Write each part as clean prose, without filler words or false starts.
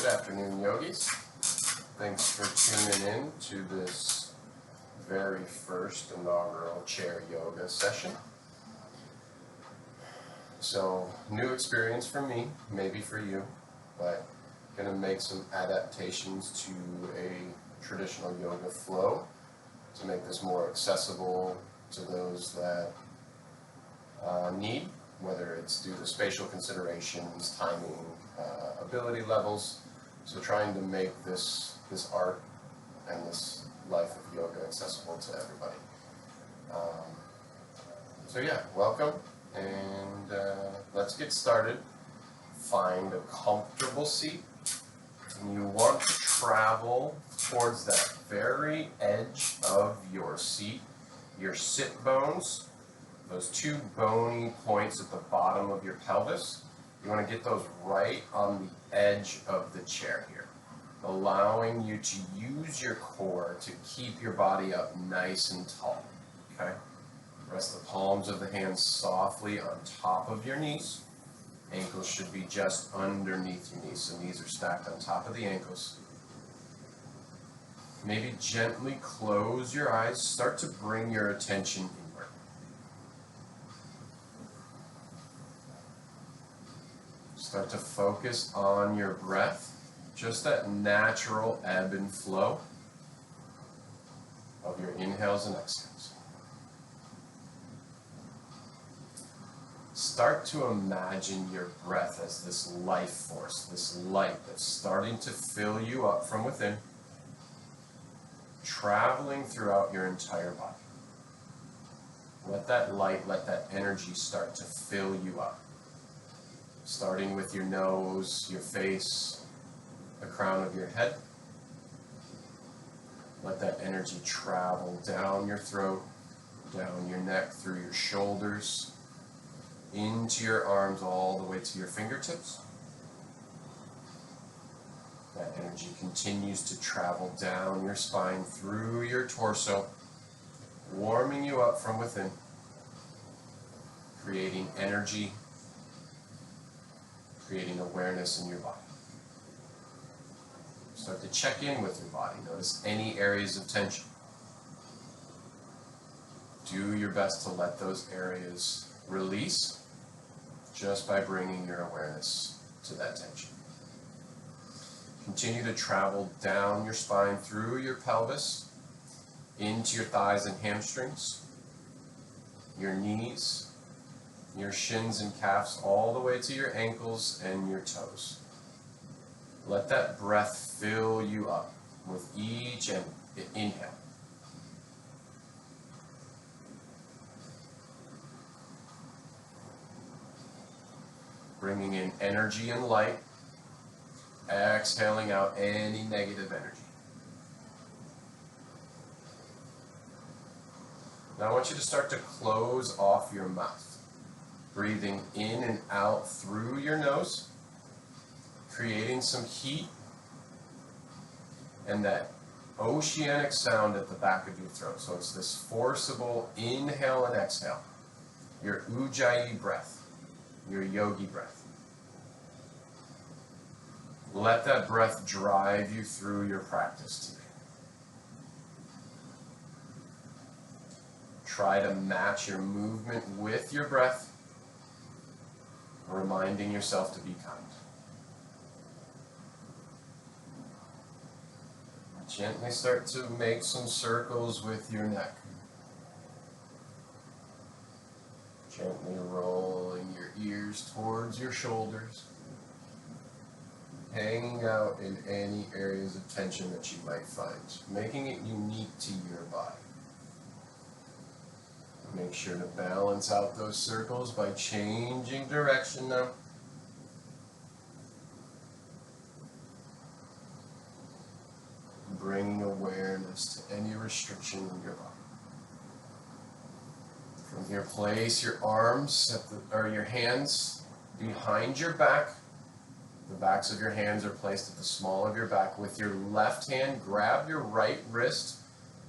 Good afternoon, yogis. Thanks for tuning in to this very first inaugural chair yoga session. So, new experience for me, maybe for you, but gonna make some adaptations to a traditional yoga flow to make this more accessible to those that need, whether it's due to spatial considerations, timing, ability levels. So trying to make this art and this life of yoga accessible to everybody. So yeah, welcome, and let's get started. Find a comfortable seat, and you want to travel towards that very edge of your seat, your sit bones, those two bony points at the bottom of your pelvis. You want to get those right on the edge of the chair here, allowing you to use your core to keep your body up nice and tall, okay? Rest the palms of the hands softly on top of your knees. Ankles should be just underneath your knees, so knees are stacked on top of the ankles. Maybe gently close your eyes, start to bring your attention inward. Start to focus on your breath, just that natural ebb and flow of your inhales and exhales. Start to imagine your breath as this life force, this light that's starting to fill you up from within, traveling throughout your entire body. Let that light, let that energy start to fill you up. Starting with your nose, your face, the crown of your head. Let that energy travel down your throat, down your neck, through your shoulders, into your arms, all the way to your fingertips. That energy continues to travel down your spine, through your torso, warming you up from within, creating energy, creating awareness in your body. Start to check in with your body. Notice any areas of tension. Do your best to let those areas release just by bringing your awareness to that tension. Continue to travel down your spine, through your pelvis, into your thighs and hamstrings, your knees, your shins and calves, all the way to your ankles and your toes. Let that breath fill you up with each inhale. Bringing in energy and light, exhaling out any negative energy. Now I want you to start to close off your mouth. Breathing in and out through your nose, creating some heat and that oceanic sound at the back of your throat. So it's this forcible inhale and exhale, your ujjayi breath, your yogi breath. Let that breath drive you through your practice today. Try to match your movement with your breath, reminding yourself to be kind. Gently start to make some circles with your neck. Gently rolling your ears towards your shoulders, hanging out in any areas of tension that you might find, making it unique to your body. Make sure to balance out those circles by changing direction now. Bringing awareness to any restriction in your body. From here, place your arms or your hands behind your back. The backs of your hands are placed at the small of your back. With your left hand, grab your right wrist.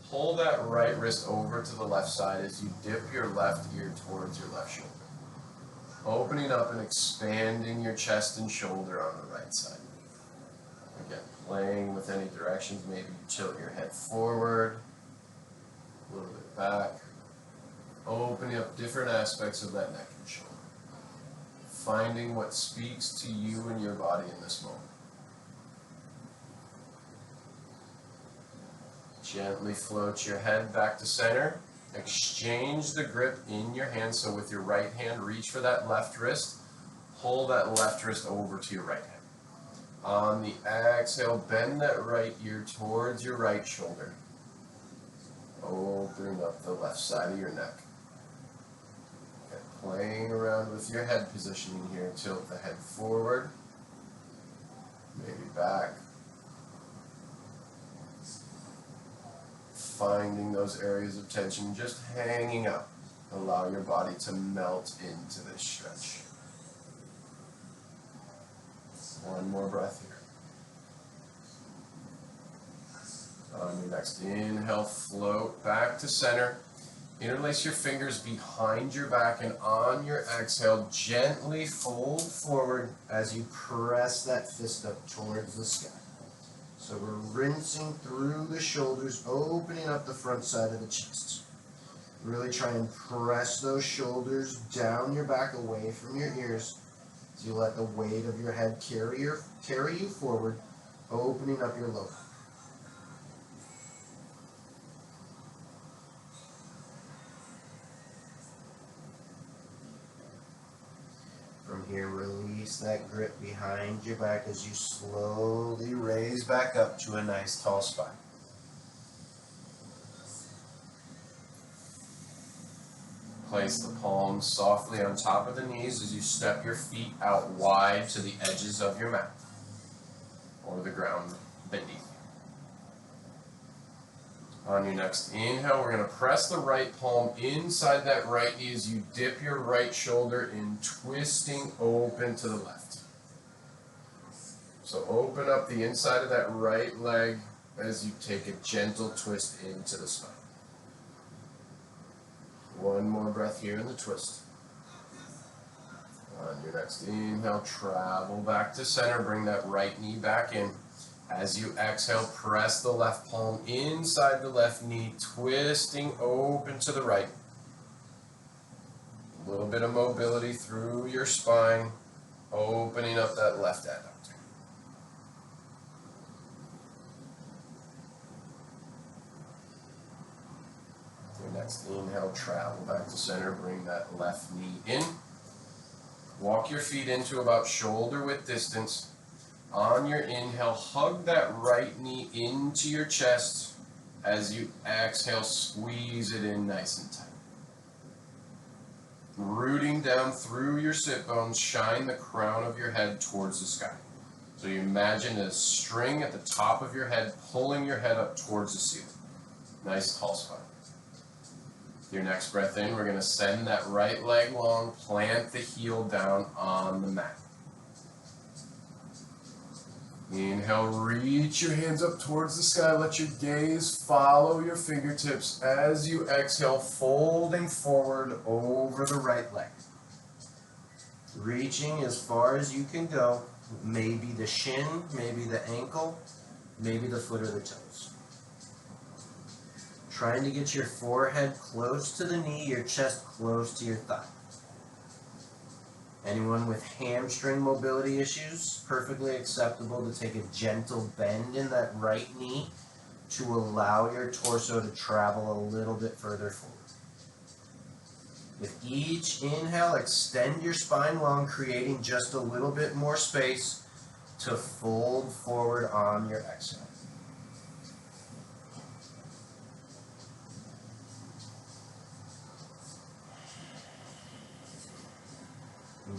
Pull that right wrist over to the left side as you dip your left ear towards your left shoulder. Opening up and expanding your chest and shoulder on the right side. Again, playing with any directions. Maybe you tilt your head forward, a little bit back. Opening up different aspects of that neck and shoulder. Finding what speaks to you and your body in this moment. Gently float your head back to center. Exchange the grip in your hand. So with your right hand, reach for that left wrist. Pull that left wrist over to your right hand. On the exhale, bend that right ear towards your right shoulder. Opening up the left side of your neck. Okay, playing around with your head positioning here. Tilt the head forward. Maybe back. Finding those areas of tension, just hanging out. Allow your body to melt into this stretch. One more breath here. On your next inhale, float back to center. Interlace your fingers behind your back, and on your exhale, gently fold forward as you press that fist up towards the sky. So we're rinsing through the shoulders, opening up the front side of the chest. Really try and press those shoulders down your back, away from your ears, as you let the weight of your head carry you forward, opening up your lower. From here, release that grip behind your back as you slowly raise back up to a nice tall spine. Place the palms softly on top of the knees as you step your feet out wide to the edges of your mat or the ground beneath you. On your next inhale, we're going to press the right palm inside that right knee as you dip your right shoulder in, twisting open to the left. So open up the inside of that right leg as you take a gentle twist into the spine. One more breath here in the twist. On your next inhale, travel back to center, bring that right knee back in. As you exhale, press the left palm inside the left knee, twisting open to the right. A little bit of mobility through your spine, opening up that left adductor. Your next inhale, travel back to center, bring that left knee in. Walk your feet into about shoulder width distance. On your inhale, hug that right knee into your chest. As you exhale, squeeze it in nice and tight. Rooting down through your sit bones, shine the crown of your head towards the sky. So you imagine a string at the top of your head, pulling your head up towards the ceiling. Nice tall spine. Your next breath in, we're going to send that right leg long, plant the heel down on the mat. Inhale, reach your hands up towards the sky. Let your gaze follow your fingertips. As you exhale, folding forward over the right leg. Reaching as far as you can go. Maybe the shin, maybe the ankle, maybe the foot or the toes. Trying to get your forehead close to the knee, your chest close to your thigh. Anyone with hamstring mobility issues, perfectly acceptable to take a gentle bend in that right knee to allow your torso to travel a little bit further forward. With each inhale, extend your spine long, creating just a little bit more space to fold forward on your exhale.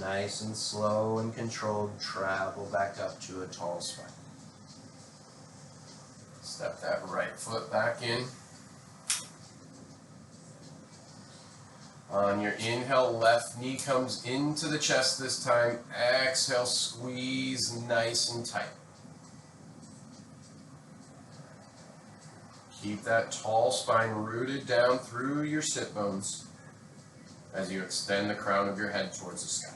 Nice and slow and controlled, travel back up to a tall spine. Step that right foot back in. On your inhale, left knee comes into the chest this time. Exhale, squeeze nice and tight. Keep that tall spine rooted down through your sit bones as you extend the crown of your head towards the sky.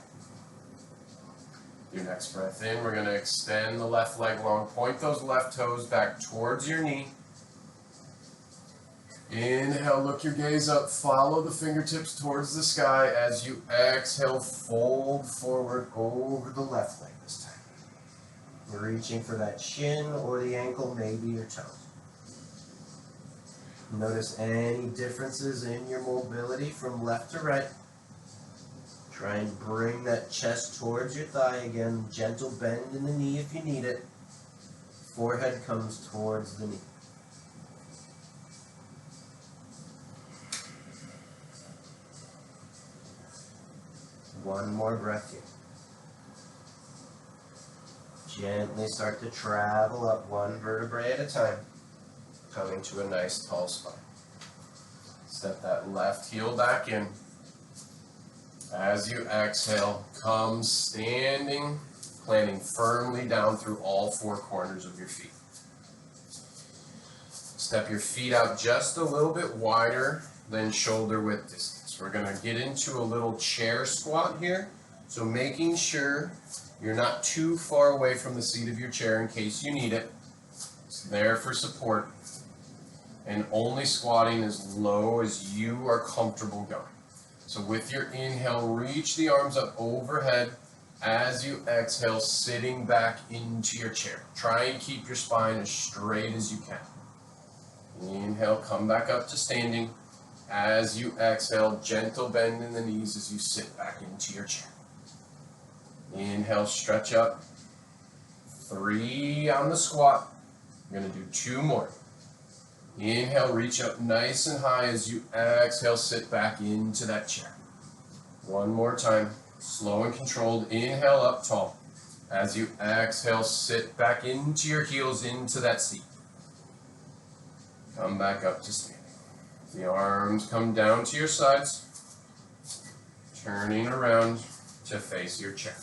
Your next breath in, we're going to extend the left leg long. Point those left toes back towards your knee. Inhale, look your gaze up. Follow the fingertips towards the sky. As you exhale, fold forward over the left leg this time. You're reaching for that shin or the ankle, maybe your toe. Notice any differences in your mobility from left to right. Try and bring that chest towards your thigh again. Gentle bend in the knee if you need it. Forehead comes towards the knee. One more breath here. Gently start to travel up one vertebrae at a time, coming to a nice tall spine. Step that left heel back in. As you exhale, come standing, planting firmly down through all four corners of your feet. Step your feet out just a little bit wider than shoulder width distance. We're going to get into a little chair squat here, so making sure you're not too far away from the seat of your chair in case you need it. It's there for support, and only squatting as low as you are comfortable going. So with your inhale, reach the arms up overhead. As you exhale, sitting back into your chair. Try and keep your spine as straight as you can. Inhale, come back up to standing. As you exhale, gentle bend in the knees as you sit back into your chair. Inhale, stretch up. 3 on the squat. You're going to do 2 more. Inhale, reach up nice and high. As you exhale, sit back into that chair. 1 more time, slow and controlled. Inhale, up tall. As you exhale, sit back into your heels, into that seat. Come back up to standing. The arms come down to your sides, turning around to face your chair.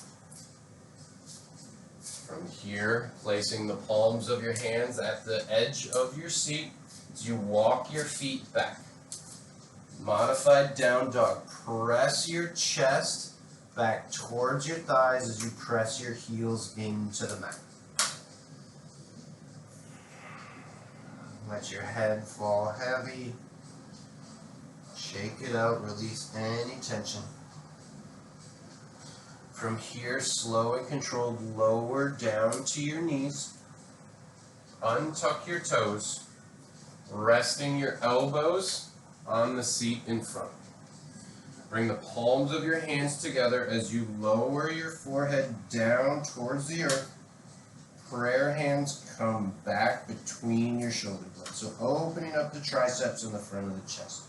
From here, placing the palms of your hands at the edge of your seat as you walk your feet back. Modified down dog. Press your chest back towards your thighs as you press your heels into the mat. Let your head fall heavy. Shake it out, release any tension. From here, slow and controlled, lower down to your knees. Untuck your toes, resting your elbows on the seat in front. Bring the palms of your hands together as you lower your forehead down towards the earth. Prayer hands come back between your shoulder blades. So opening up the triceps in the front of the chest.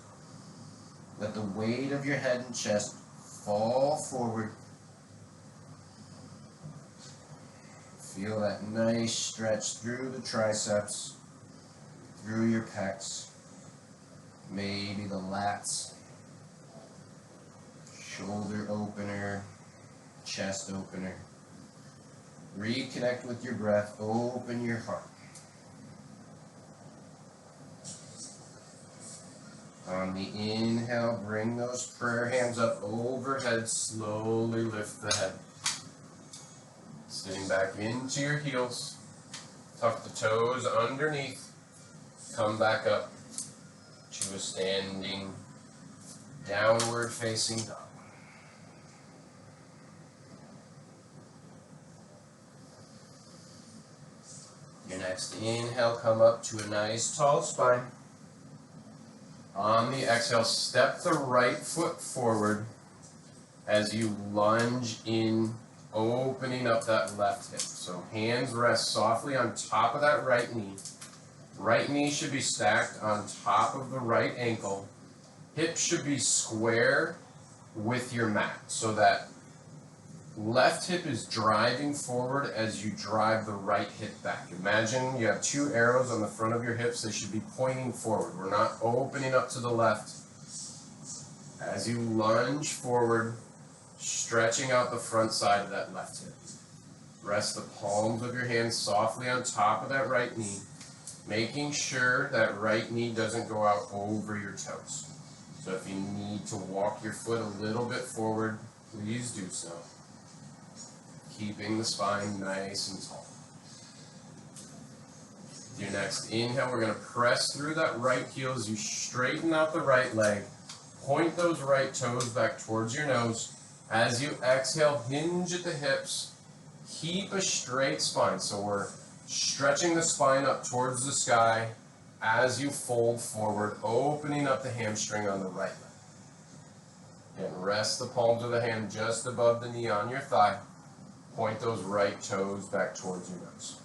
Let the weight of your head and chest fall forward. Feel that nice stretch through the triceps, through your pecs, maybe the lats, shoulder opener, chest opener. Reconnect with your breath, open your heart. On the inhale, bring those prayer hands up overhead, slowly lift the head. Sitting back into your heels, tuck the toes underneath, come back up to a standing downward facing dog. Your next inhale, come up to a nice tall spine. On the exhale, step the right foot forward as you lunge in, opening up that left hip. So hands rest softly on top of that right knee. Right knee should be stacked on top of the right ankle. Hips should be square with your mat so that left hip is driving forward as you drive the right hip back. Imagine you have 2 arrows on the front of your hips. They should be pointing forward. We're not opening up to the left. As you lunge forward, stretching out the front side of that left hip. Rest the palms of your hands softly on top of that right knee, making sure that right knee doesn't go out over your toes. So if you need to walk your foot a little bit forward, please do so. keeping the spine nice and tall. Your next inhale, we're going to press through that right heel as you straighten out the right leg. Point those right toes back towards your nose. As you exhale, hinge at the hips. Keep a straight spine. So we're stretching the spine up towards the sky as you fold forward, opening up the hamstring on the right leg. And rest the palms of the hand just above the knee on your thigh. Point those right toes back towards your nose.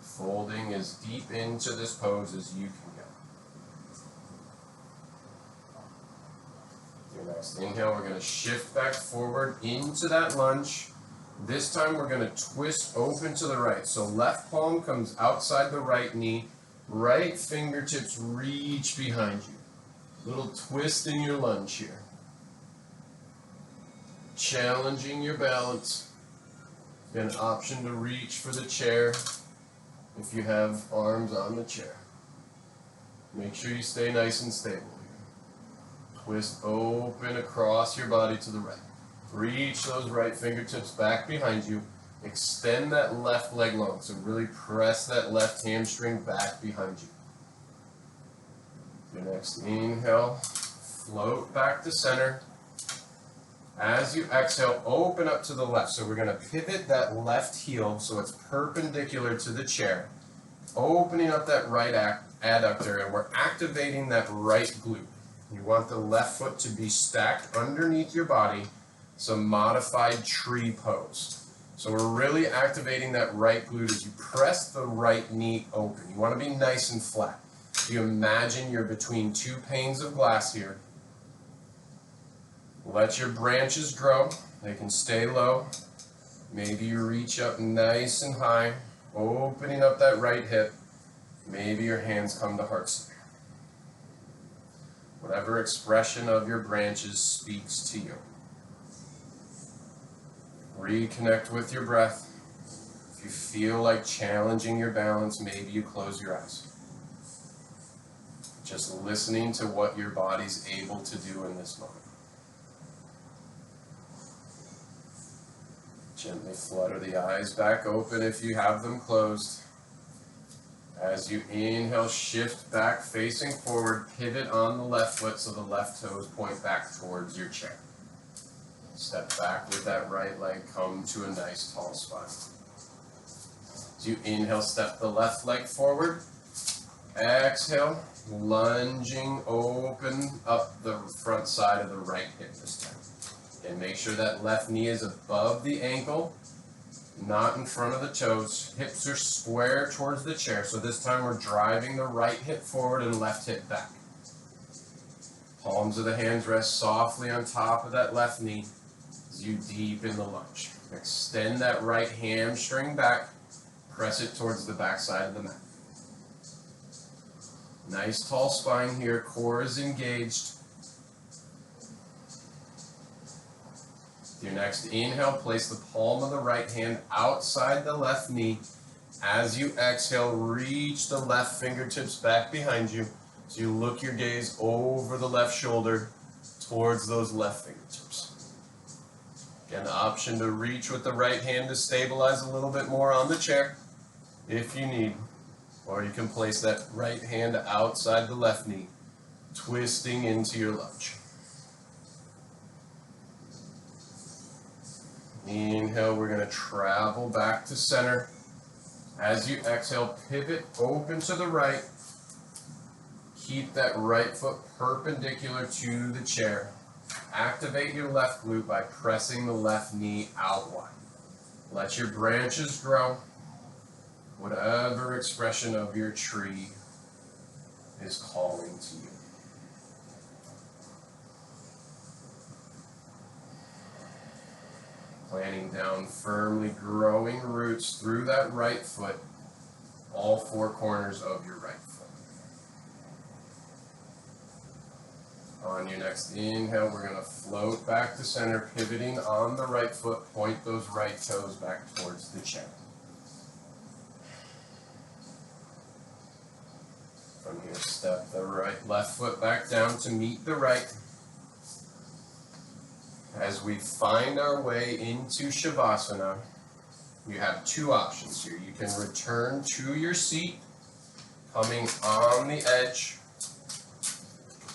Folding as deep into this pose as you can go. Your next inhale, we're going to shift back forward into that lunge. This time we're going to twist open to the right. So left palm comes outside the right knee. Right fingertips reach behind you. Little twist in your lunge here. Challenging your balance. You have an option to reach for the chair if you have arms on the chair. Make sure you stay nice and stable here. Twist open across your body to the right. Reach those right fingertips back behind you. Extend that left leg long. So really press that left hamstring back behind you. Your next inhale, float back to center. As you exhale, open up to the left. So we're going to pivot that left heel so it's perpendicular to the chair. Opening up that right adductor, and we're activating that right glute. You want the left foot to be stacked underneath your body. It's a modified tree pose. So we're really activating that right glute as you press the right knee open. You want to be nice and flat. You imagine you're between two panes of glass here. Let your branches grow. They can stay low. Maybe you reach up nice and high, opening up that right hip. Maybe your hands come to heart center. Whatever expression of your branches speaks to you. Reconnect with your breath. If you feel like challenging your balance, maybe you close your eyes. Just listening to what your body's able to do in this moment. Gently flutter the eyes back open if you have them closed. As you inhale, shift back facing forward, pivot on the left foot so the left toes point back towards your chair. Step back with that right leg, come to a nice tall spine. As you inhale, step the left leg forward. Exhale, lunging open up the front side of the right hip this time. And make sure that left knee is above the ankle, not in front of the toes. Hips are square towards the chair. So this time we're driving the right hip forward and left hip back. Palms of the hands rest softly on top of that left knee as you deepen the lunge. Extend that right hamstring back. Press it towards the back side of the mat. Nice tall spine here. Core is engaged. Your next inhale, place the palm of the right hand outside the left knee. As you exhale, reach the left fingertips back behind you. So you look your gaze over the left shoulder towards those left fingertips. Again, the option to reach with the right hand to stabilize a little bit more on the chair if you need. Or you can place that right hand outside the left knee, twisting into your lunge. Inhale, we're going to travel back to center. As you exhale, pivot open to the right. Keep that right foot perpendicular to the chair. Activate your left glute by pressing the left knee out wide. Let your branches grow. Whatever expression of your tree is calling to you. Planting down firmly, growing roots through that right foot, all four corners of your right foot. On your next inhale, we're going to float back to center, pivoting on the right foot, point those right toes back towards the chest. From here, step the left foot back down to meet the right. As we find our way into Shavasana, you have two options here. You can return to your seat, coming on the edge.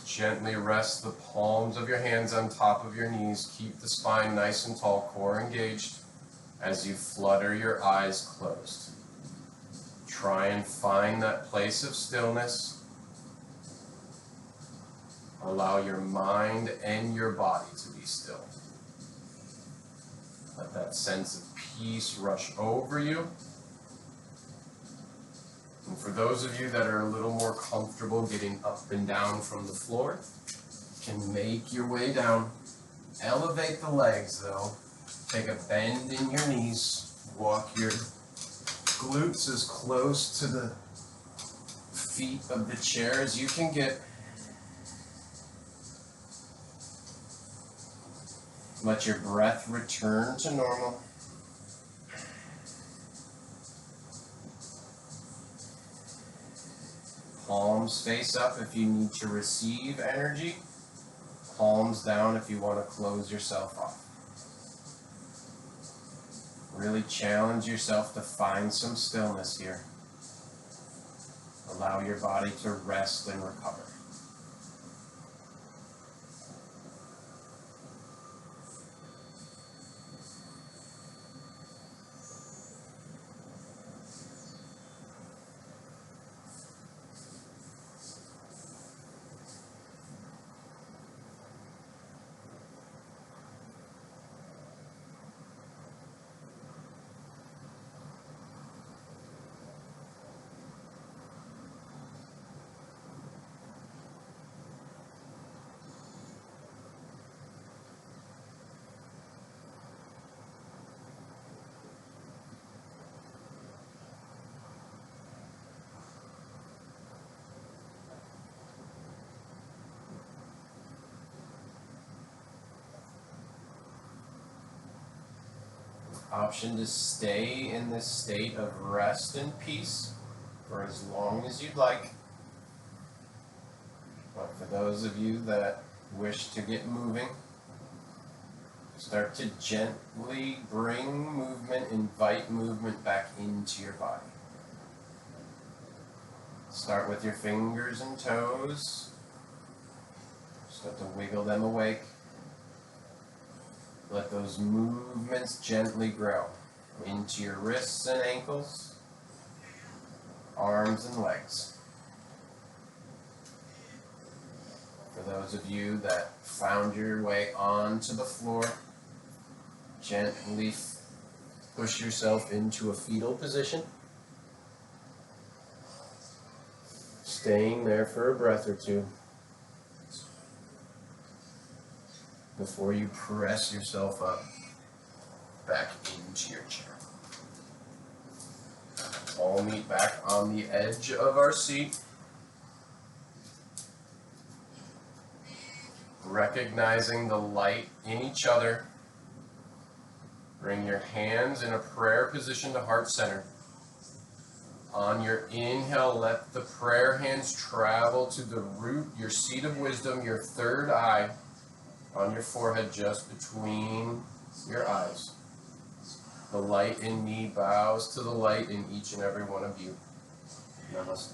Gently rest the palms of your hands on top of your knees. Keep the spine nice and tall, core engaged, as you flutter your eyes closed. Try and find that place of stillness. Allow your mind and your body to be still. Let that sense of peace rush over you. And for those of you that are a little more comfortable getting up and down from the floor, you can make your way down. Elevate the legs though. Take a bend in your knees. Walk your glutes as close to the feet of the chair as you can get. Let your breath return to normal. Palms face up if you need to receive energy. Palms down if you want to close yourself off. Really challenge yourself to find some stillness here. Allow your body to rest and recover. Option to stay in this state of rest and peace for as long as you'd like. But for those of you that wish to get moving, start to gently bring movement, invite movement back into your body. Start with your fingers and toes. Start to wiggle them awake. Let those movements gently grow into your wrists and ankles, arms and legs. For those of you that found your way onto the floor, gently push yourself into a fetal position. Staying there for a breath or two before you press yourself up back into your chair. All meet back on the edge of our seat. Recognizing the light in each other. Bring your hands in a prayer position to heart center. On your inhale, let the prayer hands travel to the root, your seat of wisdom, your third eye, on your forehead, just between your eyes. The light in me bows to the light in each and every one of you. Namaste.